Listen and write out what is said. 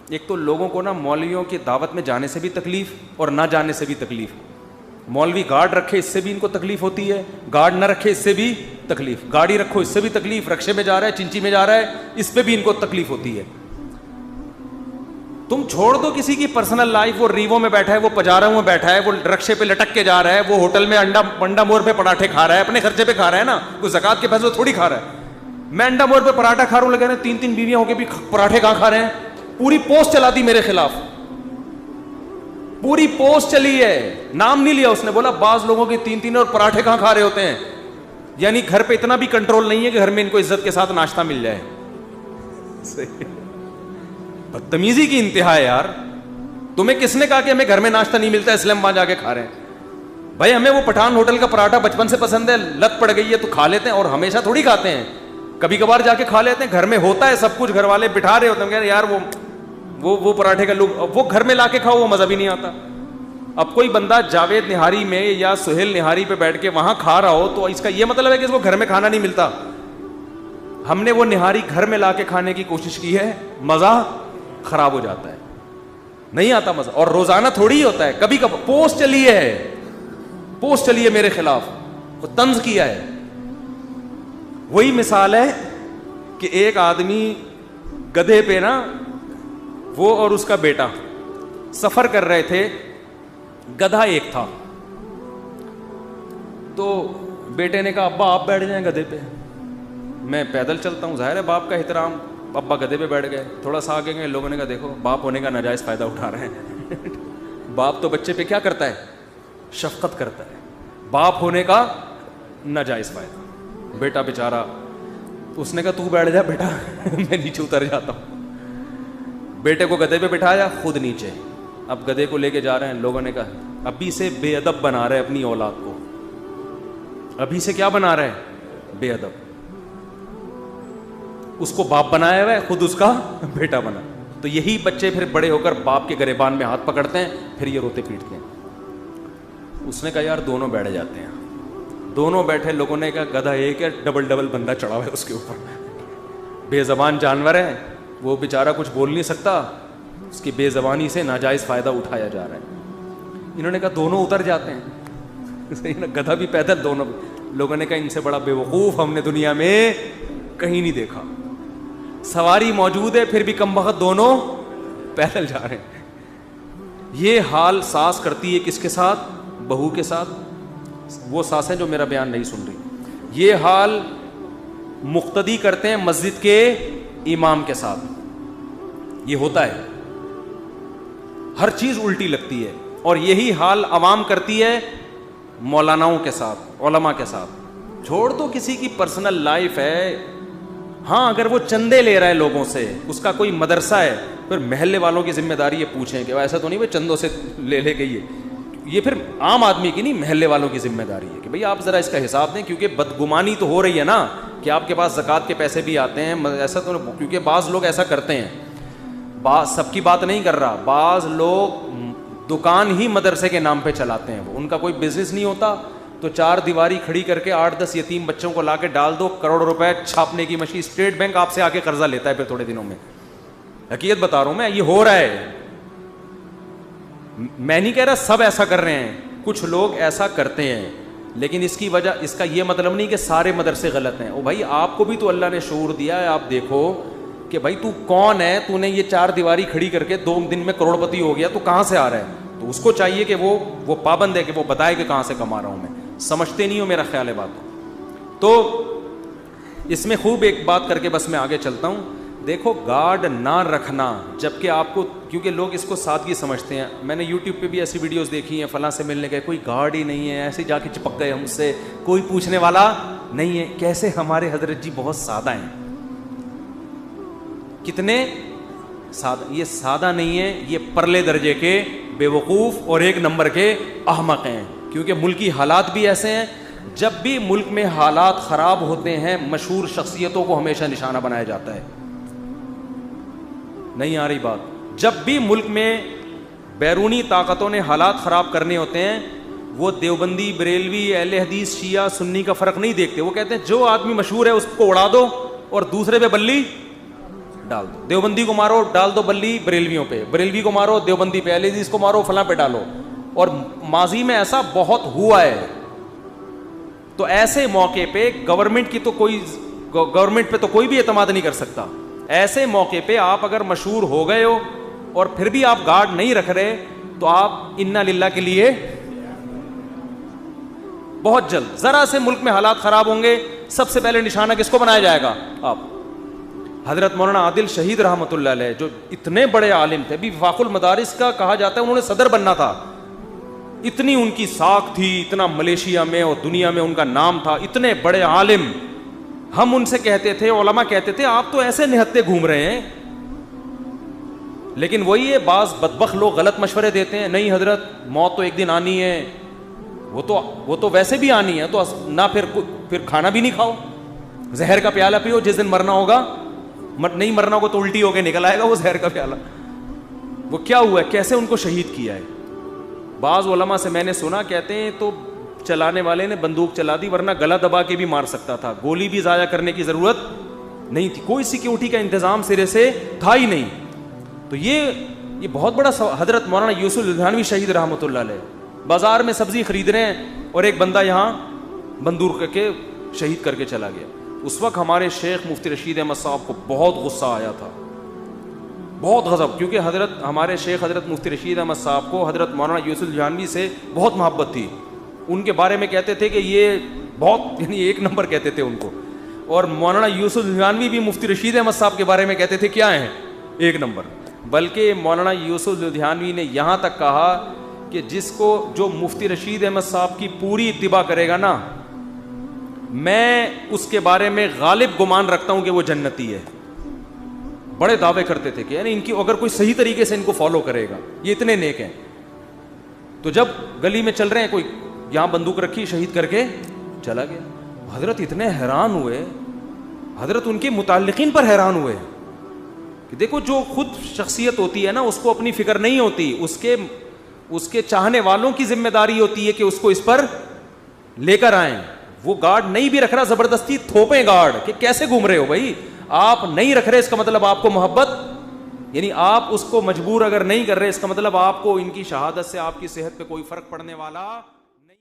ایک تو لوگوں کو نا مولویوں کی دعوت میں جانے سے بھی تکلیف اور نہ جانے سے بھی تکلیف. مولوی گارڈ رکھے اس سے بھی ان کو تکلیف ہوتی ہے, گارڈ نہ رکھے اس سے بھی تکلیف, گاڑی رکھو اس سے بھی تکلیف, رکشے میں جا رہا ہے, چنچی میں جا رہا ہے, اس پہ بھی ان کو تکلیف ہوتی ہے. تم چھوڑ دو کسی کی پرسنل لائف, وہ ریوو میں بیٹھا ہے, وہ پجاروں میں بیٹھا ہے, وہ رکشے پہ لٹک کے جا رہا ہے, وہ ہوٹل میں انڈا مور پہ پراٹھے کھا رہا ہے, اپنے خرچے پہ کھا رہا ہے نا, کوئی زکات کے پیسے تھوڑی کھا رہا ہے. میں انڈا مور پہ پراٹھا کھا رہا ہوں, لگے رہے 3 بیویاں ہو کے بھی پراٹھے کہاں کھا رہے ہیں. پوری پوسٹ چلا دی میرے خلاف, پوری پوسٹ چلی ہے, نام نہیں لیا اس نے, بولا بعض لوگوں کے 3 اور پراٹھے کہاں کھا رہے ہوتے ہیں. یعنی گھر پہ اتنا بھی کنٹرول نہیں ہے کہ گھر میں ان کو عزت کے ساتھ ناشتہ مل جائے. بدتمیزی کی انتہا ہے یار. تمہیں کس نے کہا کہ ہمیں گھر میں ناشتہ نہیں ملتا اس لیے ہم وہاں جا کے کھا رہے ہیں؟ بھائی ہمیں وہ پٹھان ہوٹل کا پراٹھا بچپن سے پسند ہے, لت پڑ گئی ہے تو کھا لیتے ہیں, اور ہمیشہ تھوڑی کھاتے ہیں, کبھی کبھار جا کے کھا لیتے ہیں. گھر میں ہوتا ہے سب کچھ, گھر والے بٹھا رہے ہوتے ہیں, کہ یار وہ پراٹھے کا لوگ, وہ گھر میں لا کے کھاؤ, وہ مزہ بھی نہیں آتا. اب کوئی بندہ جاوید نہاری میں یا سہیل نہاری پہ بیٹھ کے وہاں کھا رہا ہو تو اس کا یہ مطلب ہے کہ اس کو گھر میں کھانا نہیں ملتا. ہم نے وہ نہاری گھر میں لا کے کھانے کی کوشش کی ہے, مزہ خراب ہو جاتا ہے, نہیں آتا مزہ. اور روزانہ تھوڑی ہی ہوتا ہے, کبھی کبھی پوسٹ چلی ہے میرے خلاف, وہ طنز کیا ہے. وہی مثال ہے کہ ایک آدمی گدھے پہ نا, وہ اور اس کا بیٹا سفر کر رہے تھے, گدھا ایک تھا. تو بیٹے نے کہا ابا آپ بیٹھ جائیں گدھے پہ, میں پیدل چلتا ہوں. ظاہر ہے باپ کا احترام, ابا گدھے پہ بیٹھ گئے. تھوڑا سا آگے گئے, لوگوں نے کہا دیکھو باپ ہونے کا ناجائز فائدہ اٹھا رہے ہیں. باپ تو بچے پہ کیا کرتا ہے؟ شفقت کرتا ہے. باپ ہونے کا ناجائز فائدہ. بیٹا بیچارہ, اس نے کہا تو بیٹھ جا بیٹا, میں نیچے اتر جاتا ہوں. بیٹے کو گدھے پہ بٹھایا, خود نیچے. اب گدھے کو لے کے جا رہے ہیں, لوگوں نے کہا ابھی سے بے ادب بنا رہے اپنی اولاد کو, ابھی سے کیا بنا رہے ہیں؟ بے ادب. اس کو باپ بنایا ہوا ہے, خود اس کا بیٹا بنا. تو یہی بچے پھر بڑے ہو کر باپ کے گریبان میں ہاتھ پکڑتے ہیں, پھر یہ روتے پیٹتے ہیں. اس نے کہا یار دونوں بیٹھ جاتے ہیں. دونوں بیٹھے, لوگوں نے کہا گدھا ایک ہے, ڈبل بندہ چڑھا ہوا ہے اس کے اوپر, بے زبان جانور ہے, وہ بیچارہ کچھ بول نہیں سکتا, اس کی بے زبانی سے ناجائز فائدہ اٹھایا جا رہا ہے. انہوں نے کہا دونوں اتر جاتے ہیں, گدھا بھی پیدل, دونوں بھی. لوگوں نے کہا ان سے بڑا بے وقوف ہم نے دنیا میں کہیں نہیں دیکھا. سواری موجود ہے پھر بھی کم بخت دونوں پیدل جا رہے ہیں. یہ حال ساس کرتی ہے کس کے ساتھ؟ بہو کے ساتھ. وہ ساسیں جو میرا بیان نہیں سن رہی. یہ حال مقتدی کرتے ہیں مسجد کے امام کے ساتھ. یہ ہوتا ہے, ہر چیز الٹی لگتی ہے. اور یہی حال عوام کرتی ہے مولاناؤں کے ساتھ, علماء کے ساتھ. چھوڑ دو کسی کی پرسنل لائف ہے. ہاں اگر وہ چندے لے رہا ہے لوگوں سے, اس کا کوئی مدرسہ ہے, پھر محلے والوں کی ذمہ داری یہ پوچھیں کہ ایسا تو نہیں وہ چندوں سے لے گئی ہے. یہ پھر عام آدمی کی نہیں, محلے والوں کی ذمہ داری ہے کہ بھئی آپ ذرا اس کا حساب دیں, کیونکہ بدگمانی تو ہو رہی ہے نا کہ آپ کے پاس زکوٰۃ کے پیسے بھی آتے ہیں. ایسا تو کیونکہ بعض لوگ ایسا کرتے ہیں, سب کی بات نہیں کر رہا, بعض لوگ دکان ہی مدرسے کے نام پہ چلاتے ہیں. وہ ان کا کوئی بزنس نہیں ہوتا, تو 4 دیواری کھڑی کر کے 8-10 یتیم بچوں کو لا کے ڈال دو, کروڑ روپے چھاپنے کی مشین. اسٹیٹ بینک آپ سے آ کے قرضہ لیتا ہے پھر تھوڑے دنوں میں. حقیقت بتا رہا ہوں میں, یہ ہو رہا ہے. میں نہیں کہہ رہا سب ایسا کر رہے ہیں, کچھ لوگ ایسا کرتے ہیں, لیکن اس کی وجہ, اس کا یہ مطلب نہیں کہ سارے مدرسے غلط ہیں. او بھائی آپ کو بھی تو اللہ نے شعور دیا ہے. آپ دیکھو کہ بھائی تو کون ہے, تو نے یہ 4 دیواری کھڑی کر کے 2 دن میں کروڑ پتی ہو گیا, تو کہاں سے آ رہا ہے؟ تو اس کو چاہیے کہ وہ پابند ہے کہ وہ بتائے کہ کہاں سے کما رہا ہوں میں. سمجھتے نہیں ہو میرا خیال ہے بات. تو اس میں خوب ایک بات کر کے بس میں آگے چلتا ہوں. دیکھو گارڈ نہ رکھنا, جبکہ آپ کو, کیونکہ لوگ اس کو سادگی سمجھتے ہیں. میں نے یوٹیوب پہ بھی ایسی ویڈیوز دیکھی ہیں, فلاں سے ملنے گئے, کوئی گارڈ ہی نہیں ہے, ایسے جا کے چپک گئے ہم سے, کوئی پوچھنے والا نہیں ہے. کیسے ہمارے حضرت جی بہت سادہ ہیں. کتنے سادہ. یہ سادہ نہیں ہے, یہ پرلے درجے کے بے وقوف اور 1 نمبر کے احمق ہیں. کیونکہ ملکی حالات بھی ایسے ہیں. جب بھی ملک میں حالات خراب ہوتے ہیں, مشہور شخصیتوں کو ہمیشہ نشانہ بنایا جاتا ہے. نہیں آ رہی بات؟ جب بھی ملک میں بیرونی طاقتوں نے حالات خراب کرنے ہوتے ہیں, وہ دیوبندی, بریلوی, اہل حدیث, شیعہ, سنی کا فرق نہیں دیکھتے. وہ کہتے ہیں جو آدمی مشہور ہے اس کو اڑا دو اور دوسرے پہ بلی ڈال دو, دیوبندی کو مارو ڈال دو بلی بریلویوں پہ, بریلوی کو مارو دیوبندی پہ, اہل حدیث کو مارو فلاں پہ ڈالو. اور ماضی میں ایسا بہت ہوا ہے. تو ایسے موقع پہ گورنمنٹ پہ تو کوئی بھی اعتماد نہیں کر سکتا. ایسے موقع پہ آپ اگر مشہور ہو گئے ہو اور پھر بھی آپ گارڈ نہیں رکھ رہے تو آپ انا للہ کے لیے بہت جلد, ذرا سے ملک میں حالات خراب ہوں گے, سب سے پہلے نشانہ کس کو بنایا جائے گا؟ آپ. حضرت مولانا عادل شہید رحمۃ اللہ علیہ جو اتنے بڑے عالم تھے, بھی وفاق المدارس کا کہا جاتا ہے انہوں نے صدر بننا تھا, اتنی ان کی ساکھ تھی, اتنا ملیشیا میں اور دنیا میں ان کا نام تھا, اتنے بڑے عالم. ہم ان سے کہتے تھے, علماء کہتے تھے آپ تو ایسے نہتے گھوم رہے ہیں. لیکن وہی ہے, بعض بدبخت لوگ غلط مشورے دیتے ہیں, نہیں حضرت موت تو ایک دن آنی ہے, وہ تو ویسے بھی آنی ہے, تو نہ پھر کھانا بھی نہیں کھاؤ, زہر کا پیالہ پیو, جس دن مرنا ہوگا نہیں مرنا ہوگا تو الٹی ہو کے نکل آئے گا وہ زہر کا پیالہ. وہ کیا ہوا ہے, کیسے ان کو شہید کیا ہے. بعض علماء سے میں نے سنا کہتے ہیں تو چلانے والے نے بندوق چلا دی, ورنہ گلا دبا کے بھی مار سکتا تھا, گولی بھی ضائع کرنے کی ضرورت نہیں تھی, کوئی سیکیورٹی کا انتظام سرے سے تھا ہی نہیں. تو یہ بہت بڑا حضرت مولانا یوسف لدھیانوی شہید رحمۃ اللہ علیہ بازار میں سبزی خرید رہے ہیں اور ایک بندہ یہاں بندوق کر کے شہید کر کے چلا گیا. اس وقت ہمارے شیخ مفتی رشید احمد صاحب کو بہت غصہ آیا تھا, بہت غضب, کیونکہ ہمارے شیخ حضرت مفتی رشید احمد صاحب کو حضرت مولانا یوسف لدھیانوی سے بہت محبت تھی. ان کے بارے میں کہتے تھے کہ یہ بہت یعنی ایک نمبر کہتے تھے ان کو, اور مولانا یوسف لدھیانوی بھی مفتی رشید احمد صاحب کے بارے میں کہتے تھے کیا ہیں, ایک نمبر. بلکہ مولانا یوسف لدھیانوی نے یہاں تک کہا کہ جو مفتی رشید احمد صاحب کی پوری اتباع کرے گا نا, میں اس کے بارے میں غالب گمان رکھتا ہوں کہ وہ جنتی ہے. بڑے دعوے کرتے تھے کہ یعنی ان کی اگر کوئی صحیح طریقے سے ان کو فالو کرے گا یہ اتنے نیک ہیں. تو جب گلی میں چل رہے ہیں, کوئی یہاں بندوق رکھی, شہید کر کے چلا گیا. حضرت اتنے حیران ہوئے, حضرت ان کے متعلقین پر حیران ہوئے کہ دیکھو جو خود شخصیت ہوتی ہے نا اس کو اپنی فکر نہیں ہوتی, اس کے چاہنے والوں کی ذمہ داری ہوتی ہے کہ اس کو اس پر لے کر آئیں. وہ گارڈ نہیں بھی رکھ رہا, زبردستی تھوپیں گارڈ کہ کیسے گھوم رہے ہو بھائی, آپ نہیں رکھ رہے اس کا مطلب آپ کو محبت, یعنی آپ اس کو مجبور اگر نہیں کر رہے اس کا مطلب آپ کو ان کی شہادت سے آپ کی صحت پہ کوئی فرق پڑنے والا